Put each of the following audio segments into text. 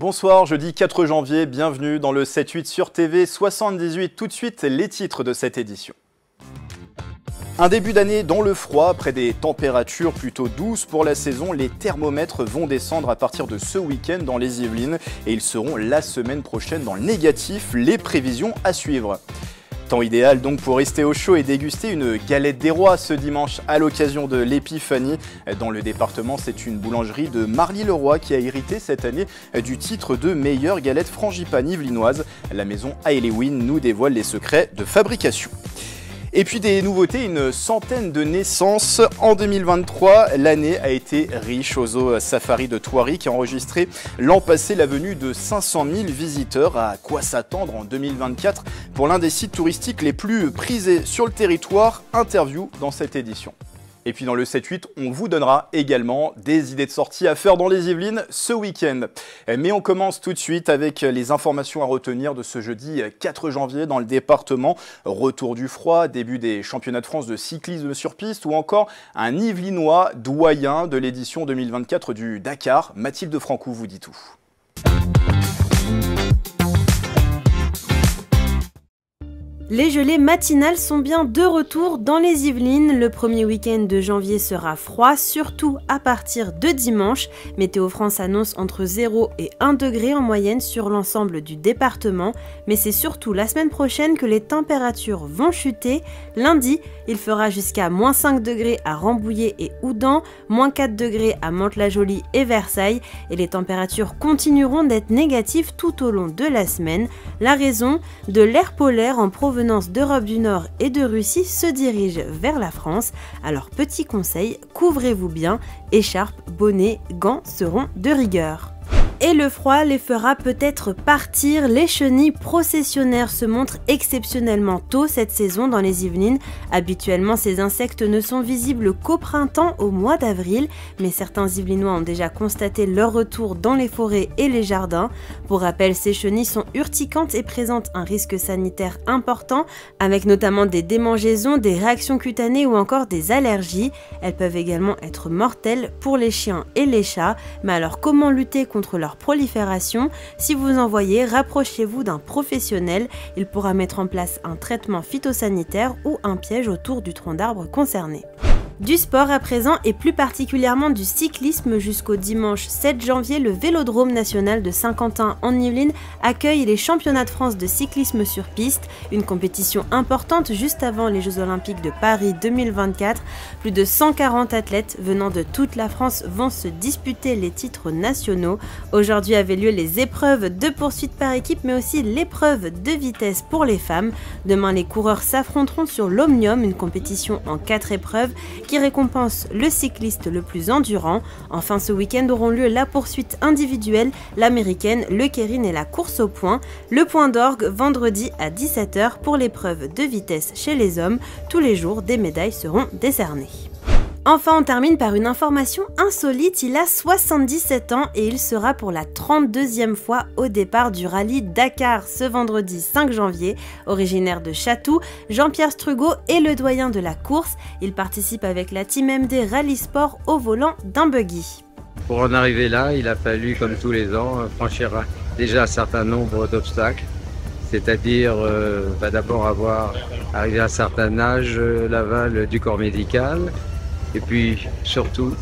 Bonsoir, jeudi 4 janvier, bienvenue dans le 7-8 sur TV 78. Tout de suite, les titres de cette édition. Un début d'année dans le froid, après des températures plutôt douces pour la saison, les thermomètres vont descendre à partir de ce week-end dans les Yvelines et ils seront la semaine prochaine dans le négatif, les prévisions à suivre. Temps idéal donc pour rester au chaud et déguster une galette des rois ce dimanche à l'occasion de l'Épiphanie. Dans le département, c'est une boulangerie de Marly-le-Roi qui a hérité cette année du titre de meilleure galette frangipane yvelinoise. La maison Aelewin nous dévoile les secrets de fabrication. Et puis des nouveautés, une centaine de naissances en 2023. L'année a été riche au zoo Safari de Thoiry qui a enregistré l'an passé la venue de 500 000 visiteurs. À quoi s'attendre en 2024 pour l'un des sites touristiques les plus prisés sur le territoire? Interview dans cette édition. Et puis dans le 7-8, on vous donnera également des idées de sortie à faire dans les Yvelines ce week-end. Mais on commence tout de suite avec les informations à retenir de ce jeudi 4 janvier dans le département. Retour du froid, début des championnats de France de cyclisme sur piste ou encore un Yvelinois doyen de l'édition 2024 du Dakar. Mathilde Francou vous dit tout. Les gelées matinales sont bien de retour dans les Yvelines. Le premier week-end de janvier sera froid, surtout à partir de dimanche. Météo France annonce entre 0 et 1 degré en moyenne sur l'ensemble du département. Mais c'est surtout la semaine prochaine que les températures vont chuter. Lundi, il fera jusqu'à moins 5 degrés à Rambouillet et Houdan, moins 4 degrés à Mantes-la-Jolie et Versailles. Et les températures continueront d'être négatives tout au long de la semaine. La raison, de l'air polaire en provenance d'Europe du Nord et de Russie se dirige vers la France. Alors petit conseil, couvrez-vous bien, écharpe, bonnet, gants seront de rigueur. Et le froid les fera peut-être partir. Les chenilles processionnaires se montrent exceptionnellement tôt cette saison dans les Yvelines. Habituellement, ces insectes ne sont visibles qu'au printemps, au mois d'avril, mais certains Yvelinois ont déjà constaté leur retour dans les forêts et les jardins. Pour rappel, ces chenilles sont urticantes et présentent un risque sanitaire important, avec notamment des démangeaisons, des réactions cutanées ou encore des allergies. Elles peuvent également être mortelles pour les chiens et les chats. Mais alors comment lutter contre leur prolifération? Si vous en voyez, rapprochez-vous d'un professionnel. Il pourra mettre en place un traitement phytosanitaire ou un piège autour du tronc d'arbre concerné. Du sport à présent et plus particulièrement du cyclisme. Jusqu'au dimanche 7 janvier, le Vélodrome national de Saint-Quentin en Yvelines accueille les championnats de France de cyclisme sur piste, une compétition importante juste avant les Jeux Olympiques de Paris 2024. Plus de 140 athlètes venant de toute la France vont se disputer les titres nationaux. Aujourd'hui avaient lieu les épreuves de poursuite par équipe mais aussi l'épreuve de vitesse pour les femmes. Demain, les coureurs s'affronteront sur l'Omnium, une compétition en 4 épreuves qui récompense le cycliste le plus endurant. Enfin, ce week-end auront lieu la poursuite individuelle, l'américaine, le keirin et la course au point. Le point d'orgue vendredi à 17 h pour l'épreuve de vitesse chez les hommes. Tous les jours, des médailles seront décernées. Enfin, on termine par une information insolite. Il a 77 ans et il sera pour la 32e fois au départ du rallye Dakar ce vendredi 5 janvier. Originaire de Chatou, Jean-Pierre Strugo est le doyen de la course. Il participe avec la Team MD Rallye Sport au volant d'un buggy. Pour en arriver là, il a fallu, comme tous les ans, franchir déjà un certain nombre d'obstacles. C'est-à-dire d'abord arrivé à un certain âge, l'aval du corps médical. Et puis surtout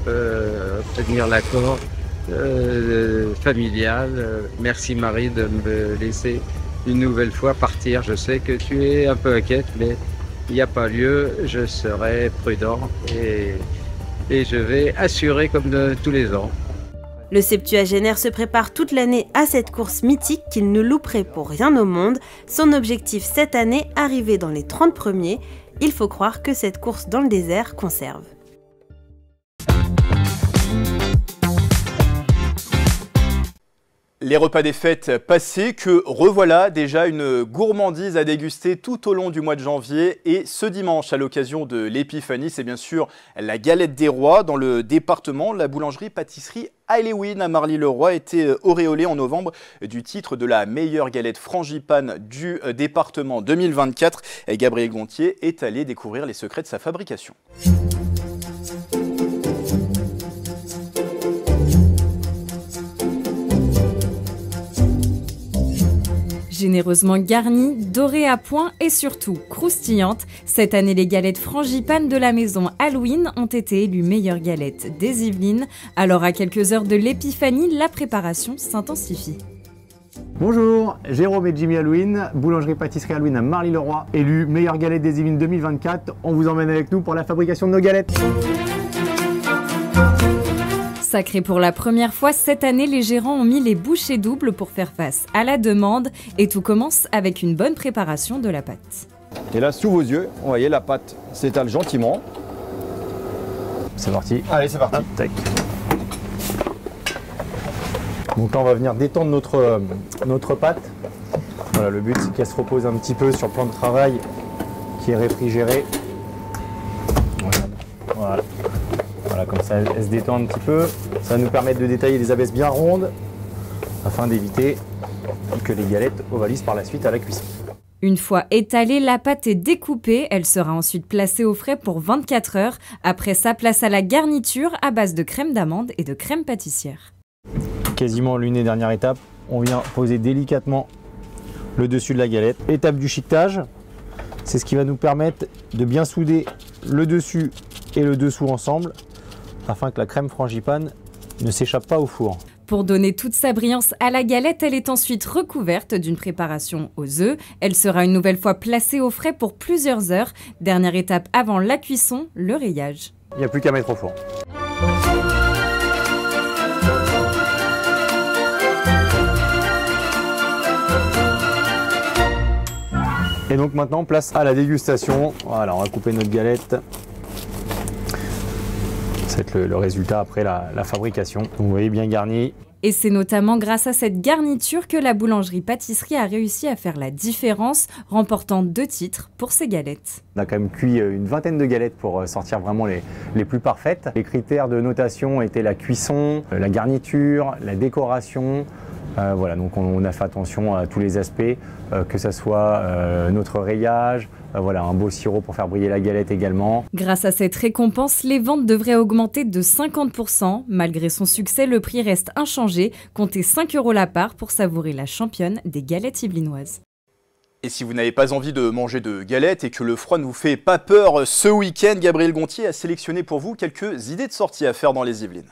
obtenir l'accord familial. Merci Marie de me laisser une nouvelle fois partir. Je sais que tu es un peu inquiète, mais il n'y a pas lieu. Je serai prudent et je vais assurer comme tous les ans. Le septuagénaire se prépare toute l'année à cette course mythique qu'il ne louperait pour rien au monde. Son objectif cette année, arriver dans les 30 premiers. Il faut croire que cette course dans le désert conserve. Les repas des fêtes passés, que revoilà déjà une gourmandise à déguster tout au long du mois de janvier. Et ce dimanche, à l'occasion de l'Épiphanie, c'est bien sûr la galette des rois. Dans le département, la boulangerie-pâtisserie Aelewin à Marly-le-Roi était auréolée en novembre du titre de la meilleure galette frangipane du département 2024. Gabriel Gontier est allé découvrir les secrets de sa fabrication. Généreusement garnies, dorées à point et surtout croustillantes, cette année les galettes Frangipane de la maison Halloween ont été élues meilleures galettes des Yvelines. Alors à quelques heures de l'épiphanie, la préparation s'intensifie. Bonjour, Jérôme et Jimmy Halloween, boulangerie-pâtisserie Halloween à Marly-le-Roi, élu meilleure galette des Yvelines 2024. On vous emmène avec nous pour la fabrication de nos galettes. Sacré pour la première fois cette année, les gérants ont mis les bouchées doubles pour faire face à la demande et tout commence avec une bonne préparation de la pâte. Et là, sous vos yeux, vous voyez, la pâte s'étale gentiment. C'est parti. Allez, c'est parti. Hop, tac. Donc là, on va venir détendre notre pâte. Voilà, le but, c'est qu'elle se repose un petit peu sur le plan de travail qui est réfrigéré. Voilà. Voilà, comme ça, elle se détend un petit peu. Ça va nous permettre de détailler des abaisses bien rondes afin d'éviter que les galettes ovalisent par la suite à la cuisson. Une fois étalée, la pâte est découpée. Elle sera ensuite placée au frais pour 24 heures. Après ça, place à la garniture à base de crème d'amande et de crème pâtissière. Quasiment l'une des dernières étapes, on vient poser délicatement le dessus de la galette. Étape du chiquetage, c'est ce qui va nous permettre de bien souder le dessus et le dessous ensemble afin que la crème frangipane ne s'échappe pas au four. Pour donner toute sa brillance à la galette, elle est ensuite recouverte d'une préparation aux œufs. Elle sera une nouvelle fois placée au frais pour plusieurs heures. Dernière étape avant la cuisson, le rayage. Il n'y a plus qu'à mettre au four. Et donc maintenant, place à la dégustation. Voilà, on va couper notre galette. C'est le résultat après la fabrication. Donc, vous voyez, bien garni. Et c'est notamment grâce à cette garniture que la boulangerie-pâtisserie a réussi à faire la différence, remportant 2 titres pour ses galettes. On a quand même cuit une vingtaine de galettes pour sortir vraiment les plus parfaites. Les critères de notation étaient la cuisson, la garniture, la décoration. Voilà, donc on a fait attention à tous les aspects, que ce soit notre rayage, voilà, un beau sirop pour faire briller la galette également. Grâce à cette récompense, les ventes devraient augmenter de 50%. Malgré son succès, le prix reste inchangé. Comptez 5 € la part pour savourer la championne des galettes yvelinoises. Et si vous n'avez pas envie de manger de galettes et que le froid ne vous fait pas peur ce week-end, Gabriel Gontier a sélectionné pour vous quelques idées de sortie à faire dans les Yvelines.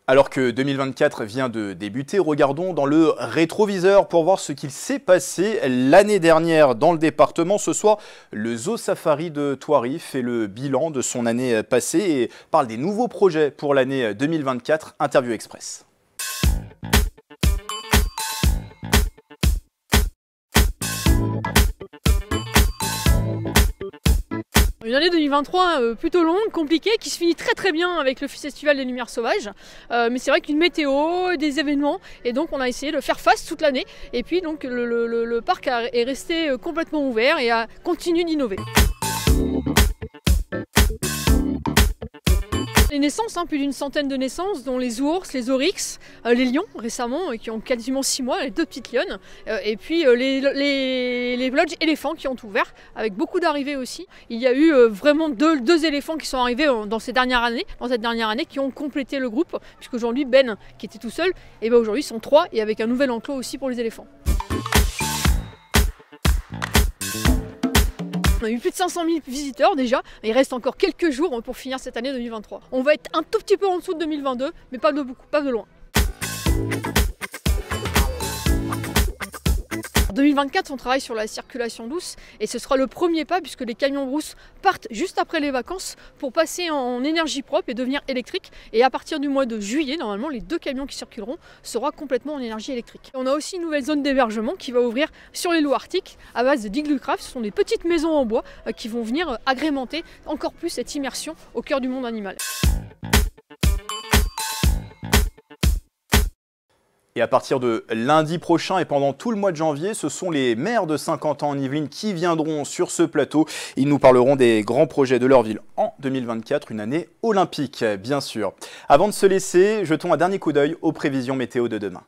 Alors que 2024 vient de débuter, regardons dans le rétroviseur pour voir ce qu'il s'est passé l'année dernière dans le département. Ce soir, le Zoo Safari de Thoiry fait le bilan de son année passée et parle des nouveaux projets pour l'année 2024. Interview Express. Une année 2023 plutôt longue, compliquée, qui se finit très bien avec le Festival des Lumières Sauvages. Mais c'est vrai qu'une météo, des événements, et donc on a essayé de faire face toute l'année. Et puis donc le parc est resté complètement ouvert et a continué d'innover. Les naissances, plus d'une centaine de naissances, dont les ours, les oryx, les lions récemment, qui ont quasiment 6 mois, les 2 petites lionnes, et puis les lodges éléphants qui ont ouvert, avec beaucoup d'arrivées aussi. Il y a eu vraiment deux éléphants qui sont arrivés dans cette dernière année, qui ont complété le groupe, puisqu'aujourd'hui Ben, qui était tout seul, et aujourd'hui ils sont 3, et avec un nouvel enclos aussi pour les éléphants. On a eu plus de 500 000 visiteurs déjà, il reste encore quelques jours pour finir cette année 2023. On va être un tout petit peu en dessous de 2022, mais pas de beaucoup, pas de loin. En 2024, on travaille sur la circulation douce et ce sera le premier pas puisque les camions brousse partent juste après les vacances pour passer en énergie propre et devenir électriques. Et à partir du mois de juillet, normalement, les 2 camions qui circuleront seront complètement en énergie électrique. On a aussi une nouvelle zone d'hébergement qui va ouvrir sur les lots arctiques à base de Diglucraft. Ce sont des petites maisons en bois qui vont venir agrémenter encore plus cette immersion au cœur du monde animal. Et à partir de lundi prochain et pendant tout le mois de janvier, ce sont les maires de Saint-Quentin en Yvelines qui viendront sur ce plateau. Ils nous parleront des grands projets de leur ville en 2024, une année olympique, bien sûr. Avant de se laisser, jetons un dernier coup d'œil aux prévisions météo de demain.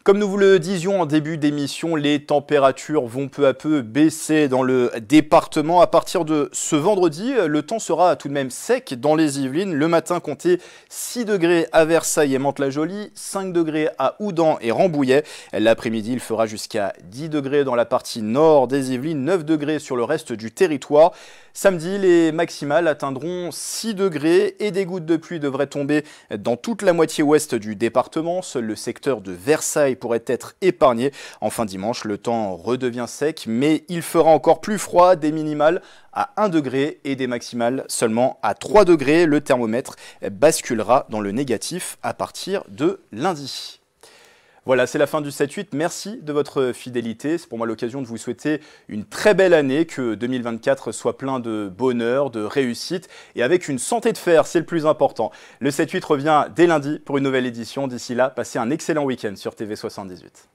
Comme nous vous le disions en début d'émission, les températures vont peu à peu baisser dans le département. À partir de ce vendredi, le temps sera tout de même sec dans les Yvelines. Le matin, comptez 6 degrés à Versailles et Mantes-la-Jolie, 5 degrés à Houdan et Rambouillet. L'après-midi, il fera jusqu'à 10 degrés dans la partie nord des Yvelines, 9 degrés sur le reste du territoire. Samedi, les maximales atteindront 6 degrés et des gouttes de pluie devraient tomber dans toute la moitié ouest du département. Seul le secteur de Versailles pourrait être épargné. Enfin dimanche, le temps redevient sec, mais il fera encore plus froid, des minimales à 1 degré et des maximales seulement à 3 degrés. Le thermomètre basculera dans le négatif à partir de lundi. Voilà, c'est la fin du 7-8. Merci de votre fidélité. C'est pour moi l'occasion de vous souhaiter une très belle année, que 2024 soit plein de bonheur, de réussite et avec une santé de fer, c'est le plus important. Le 7-8 revient dès lundi pour une nouvelle édition. D'ici là, passez un excellent week-end sur TV78.